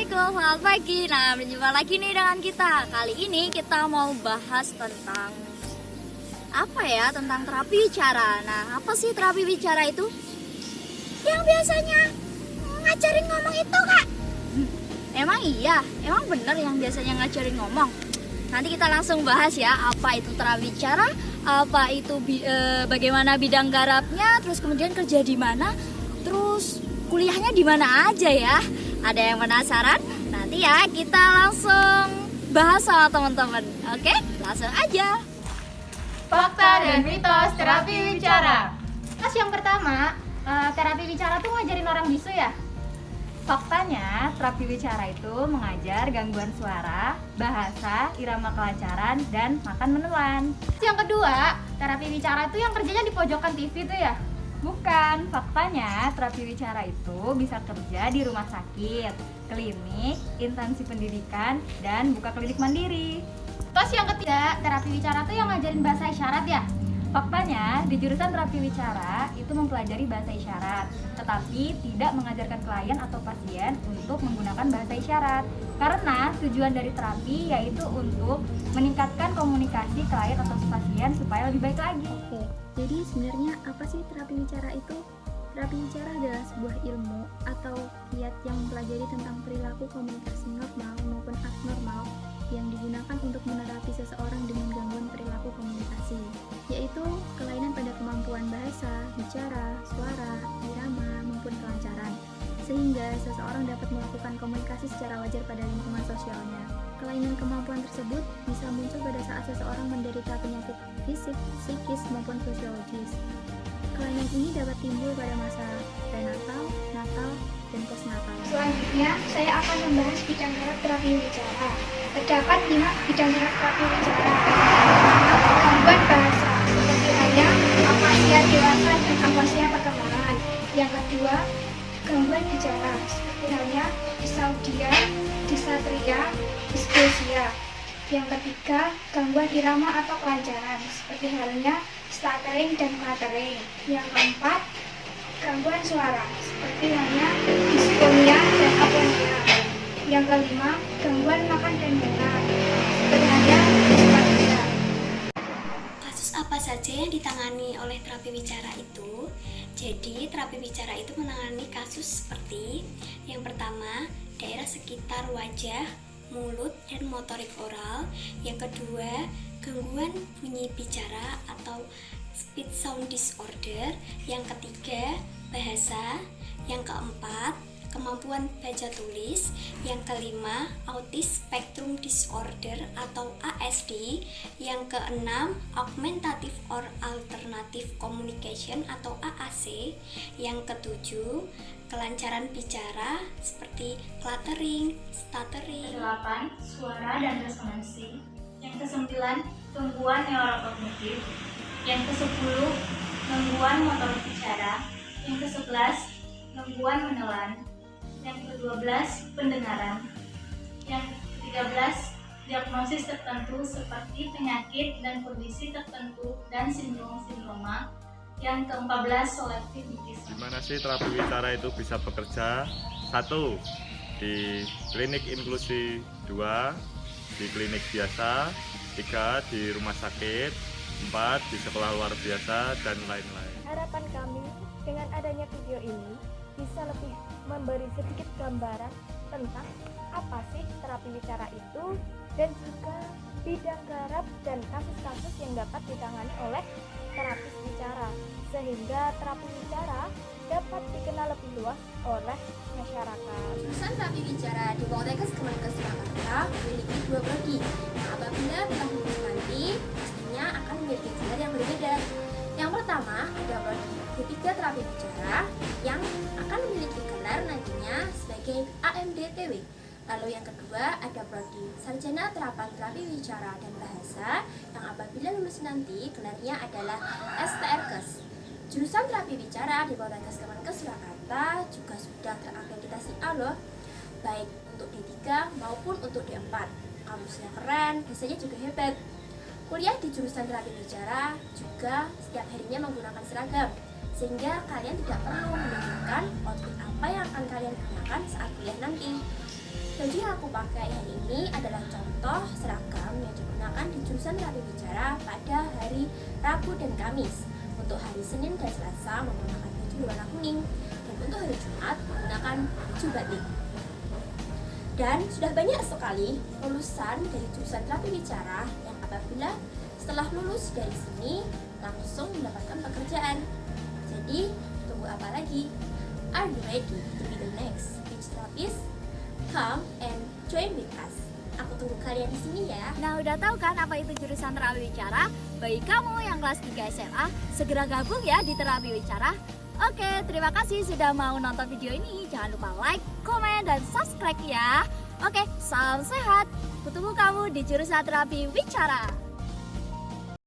Assalamualaikum, selamat pagi. Nah, berjumpa lagi nih dengan kita. Kali ini kita mau bahas tentang tentang terapi bicara. Nah, apa sih terapi bicara itu? Yang biasanya ngajarin ngomong itu, Kak. Emang iya? Emang bener yang biasanya ngajarin ngomong? Nanti kita langsung bahas ya, apa itu terapi bicara, apa itu bagaimana bidang garapnya, terus kemudian kerja di mana, terus kuliahnya di mana aja ya. Ada yang penasaran? Nanti ya kita langsung bahas sama teman-teman. Oke, langsung aja. Fakta dan mitos terapi bicara. Yang pertama, terapi bicara tuh ngajarin orang bisu ya? Faktanya, terapi bicara itu mengajar gangguan suara, bahasa, irama kelancaran, dan makan menelan. Yang kedua, terapi bicara itu yang kerjanya di pojokan TV tuh ya? Bukan, faktanya terapi bicara itu bisa kerja di rumah sakit, klinik, instansi pendidikan, dan buka klinik mandiri. Terus yang ketiga, terapi bicara tuh yang ngajarin bahasa isyarat ya? Faktanya, di jurusan terapi bicara itu mempelajari bahasa isyarat, tetapi tidak mengajarkan klien atau pasien untuk menggunakan bahasa isyarat. Karena tujuan dari terapi yaitu untuk meningkatkan komunikasi klien atau pasien supaya lebih baik lagi. Oke, jadi sebenarnya apa sih terapi bicara itu? Terapi bicara adalah sebuah ilmu atau kiat yang mempelajari tentang perilaku komunikasi normal maupun abnormal yang digunakan untuk menerapi seseorang dengan gangguan perilaku komunikasi, yaitu kelainan pada kemampuan bahasa, bicara, suara, irama, maupun kelancaran, sehingga seseorang dapat melakukan komunikasi secara wajar pada lingkungan sosialnya. Kelainan kemampuan tersebut bisa muncul pada saat seseorang menderita penyakit fisik, psikis, maupun sosiologis. Kelainan ini dapat timbul pada masa prenatal, natal, dan postnatal. Selanjutnya, saya akan membahas bidang garap terapi bicara. Terdapat 5 bidang garap terapi bicara. Pertama, gangguan bahasa, seperti halnya afasia dewasa dan afasia perkembangan. Yang kedua, gangguan bicara, seperti halnya disaudia, disatria, disglosia. Yang ketiga, gangguan irama atau kelancaran, seperti halnya stuttering dan cluttering. Yang keempat, gangguan suara, seperti halnya diskonia dan aponia. Yang kelima, gangguan makan dan dengar, seperti halnya disfagia. Kasus apa saja yang ditangani oleh terapi bicara itu? Jadi, terapi bicara itu menangani kasus seperti yang pertama, daerah sekitar wajah, mulut, dan motorik oral. Yang kedua, gangguan bunyi bicara atau speech sound disorder. Yang ketiga, bahasa. Yang keempat, kemampuan baca tulis. Yang kelima, autism spectrum disorder atau ASD. Yang keenam, augmentative or alternative communication atau AAC. Yang ketujuh, kelancaran bicara seperti cluttering, stuttering. Ke-8, suara dan resonansi. Yang ke-9, gangguan neurokognitif. Yang ke-10, gangguan motorik bicara. Yang ke-11, gangguan menelan. Yang ke-12, pendengaran. Yang ke-13, diagnosis tertentu seperti penyakit dan kondisi tertentu dan sindrom-sindroma. Yang ke-14, selektivitas. Di mana sih terapi bicara itu bisa bekerja? 1. Di klinik inklusi, 2. Di klinik biasa, 3. Di rumah sakit, 4. Di sekolah luar biasa, dan lain-lain. Harapan kami dengan adanya video ini bisa lebih memberi sedikit gambaran tentang apa sih terapi bicara itu dan juga bidang garap dan kasus-kasus yang dapat ditangani oleh terapis bicara, sehingga terapi bicara dapat dikenal lebih luas oleh masyarakat. Jurusan terapi bicara di Poltekkes Kemenkes Surakarta memiliki 2 prodi. Nah, apabila telah lulus nanti, pastinya akan memiliki gelar yang berbeda. Yang pertama, ada prodi D3 terapi bicara yang akan memiliki gelar nantinya sebagai AMDTW. Lalu yang kedua, ada prodi Sarjana Terapan Terapi Bicara dan Bahasa yang apabila lulus nanti gelarnya adalah STRKes. Jurusan terapi bicara di Poltekkes Kemenkes Surakarta juga sudah terakreditasi A loh, baik untuk D3 maupun untuk D4. Kampusnya keren, biasanya juga hebat. Kuliah di jurusan terapi bicara juga setiap harinya menggunakan seragam, sehingga kalian tidak perlu menunjukkan outfit apa yang akan kalian gunakan saat kuliah nanti. Baju yang aku pakai hari ini adalah contoh seragam yang digunakan di jurusan terapi bicara pada hari Rabu dan Kamis. Untuk hari Senin dan Selasa menggunakan baju berwarna kuning, dan untuk hari Jumat menggunakan baju batik. Dan sudah banyak sekali lulusan dari jurusan terapi bicara yang apabila setelah lulus dari sini langsung mendapatkan pekerjaan. Jadi, tunggu apa lagi? Are you ready to be the next speech therapist? Come and join with us. Aku tunggu kalian di sini ya. Nah, udah tahu kan apa itu jurusan terapi bicara? Bagi kamu yang kelas 3 SMA, segera gabung ya di terapi bicara. Oke, terima kasih sudah mau nonton video ini. Jangan lupa like, komen, dan subscribe ya. Oke, salam sehat. Kutunggu kamu di jurusan terapi bicara.